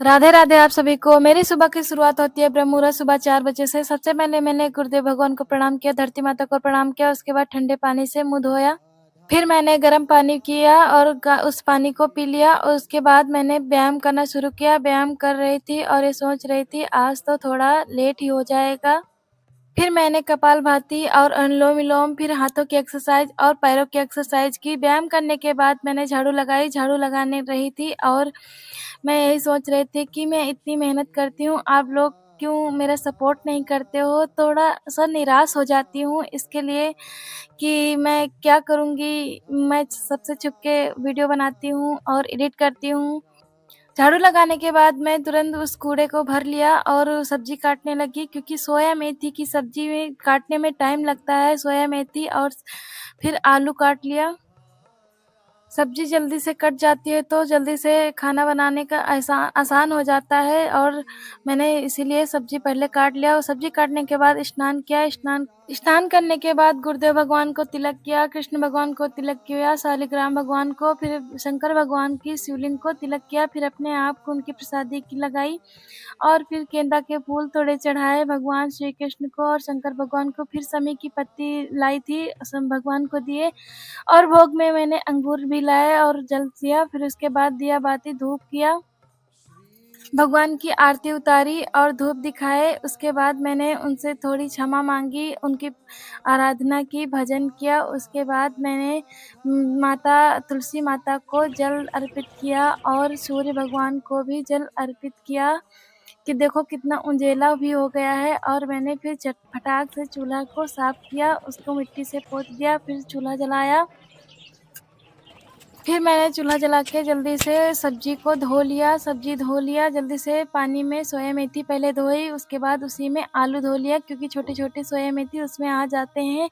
राधे राधे आप सभी को। मेरी सुबह की शुरुआत होती है ब्रह्म मुहूर्त सुबह 4 बजे से। सबसे पहले मैंने गुरुदेव भगवान को प्रणाम किया, धरती माता को प्रणाम किया, उसके बाद ठंडे पानी से मुँह धोया। फिर मैंने गर्म पानी किया और उस पानी को पी लिया और उसके बाद मैंने व्यायाम करना शुरू किया। व्यायाम कर रही थी और ये सोच रही थी आज तो थोड़ा लेट ही हो जाएगा। फिर मैंने कपालभाति और अनुलोम-विलोम, फिर हाथों की एक्सरसाइज और पैरों की एक्सरसाइज की। व्यायाम करने के बाद मैंने झाड़ू लगाई, झाड़ू लगाने रही थी और मैं यही सोच रही थी कि मैं इतनी मेहनत करती हूँ, आप लोग क्यों मेरा सपोर्ट नहीं करते हो? थोड़ा-सा निराश हो जाती हूँ इसके लिए कि मैं क्या करूँगी? मैं सबसे छुप के वीडियो बनाती हूँ और एडिट करती हूँ। झाड़ू लगाने के बाद मैं तुरंत उस कूड़े को भर लिया और सब्ज़ी काटने लगी क्योंकि सोया मेथी की सब्ज़ी में काटने में टाइम लगता है। सोया मेथी और फिर आलू काट लिया। सब्ज़ी जल्दी से कट जाती है तो जल्दी से खाना बनाने का आसान हो जाता है और मैंने इसीलिए सब्ज़ी पहले काट लिया और सब्ज़ी काटने के बाद स्नान किया। स्नान करने के बाद गुरुदेव भगवान को तिलक किया, कृष्ण भगवान को तिलक किया, शालिग्राम भगवान को, फिर शंकर भगवान की शिवलिंग को तिलक किया, फिर अपने आप को उनकी प्रसादी की लगाई और फिर गेंदा के फूल थोड़े चढ़ाए भगवान श्री कृष्ण को और शंकर भगवान को। फिर समी की पत्ती लाई थी, सब भगवान को दिए और भोग में मैंने अंगूर भी लाया और जल दिया। फिर उसके बाद दिया बाती धूप किया, भगवान की आरती उतारी और धूप दिखाए। उसके बाद मैंने उनसे थोड़ी क्षमा मांगी, उनकी आराधना की, भजन किया। उसके बाद मैंने माता तुलसी माता को जल अर्पित किया और सूर्य भगवान को भी जल अर्पित किया कि देखो कितना उंजेला भी हो गया है। और मैंने फिर फटाक से चूल्हा को साफ किया, उसको मिट्टी से पोत दिया, फिर चूल्हा जलाया। फिर मैंने चूल्हा जला के जल्दी से सब्ज़ी को धो लिया, जल्दी से पानी में सोया मेथी पहले धोई, उसके बाद उसी में आलू धो लिया क्योंकि छोटे-छोटे सोया मेथी उसमें आ जाते हैं।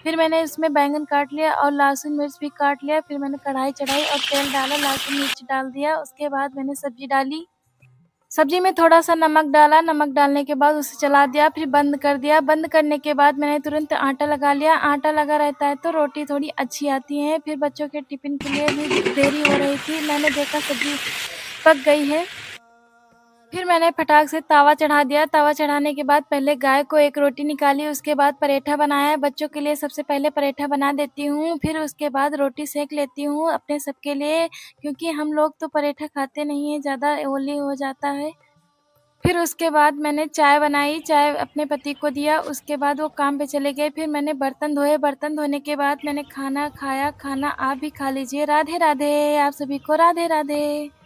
फिर मैंने उसमें बैंगन काट लिया और लहसुन मिर्च भी काट लिया। फिर मैंने कढ़ाई चढ़ाई और तेल डाला, लहसुन मिर्च डाल दिया, उसके बाद मैंने सब्ज़ी डाली। सब्ज़ी में थोड़ा-सा नमक डाला, नमक डालने के बाद उसे चला दिया, फिर बंद कर दिया। बंद करने के बाद मैंने तुरंत आटा लगा लिया। आटा लगा रहता है तो रोटी थोड़ी अच्छी आती है। फिर बच्चों के टिफ़िन के लिए भी देरी हो रही थी, मैंने देखा सब्ज़ी पक गई है। फिर मैंने फटाक से तवा चढ़ा दिया। तवा चढ़ाने के बाद पहले गाय को एक रोटी निकाली, उसके बाद पराठा बनाया। बच्चों के लिए सबसे पहले पराठा बना देती हूँ, फिर उसके बाद रोटी सेंक लेती हूँ अपने सबके लिए क्योंकि हम लोग तो पराठा खाते नहीं हैं, ज़्यादा ऑयली हो जाता है। फिर उसके बाद मैंने चाय बनाई, चाय अपने पति को दिया, उसके बाद वो काम पे चले गए। फिर मैंने बर्तन धोए, बर्तन धोने के बाद मैंने खाना खाया। खाना आप भी खा लीजिए। राधे राधे, आप सभी को राधे राधे।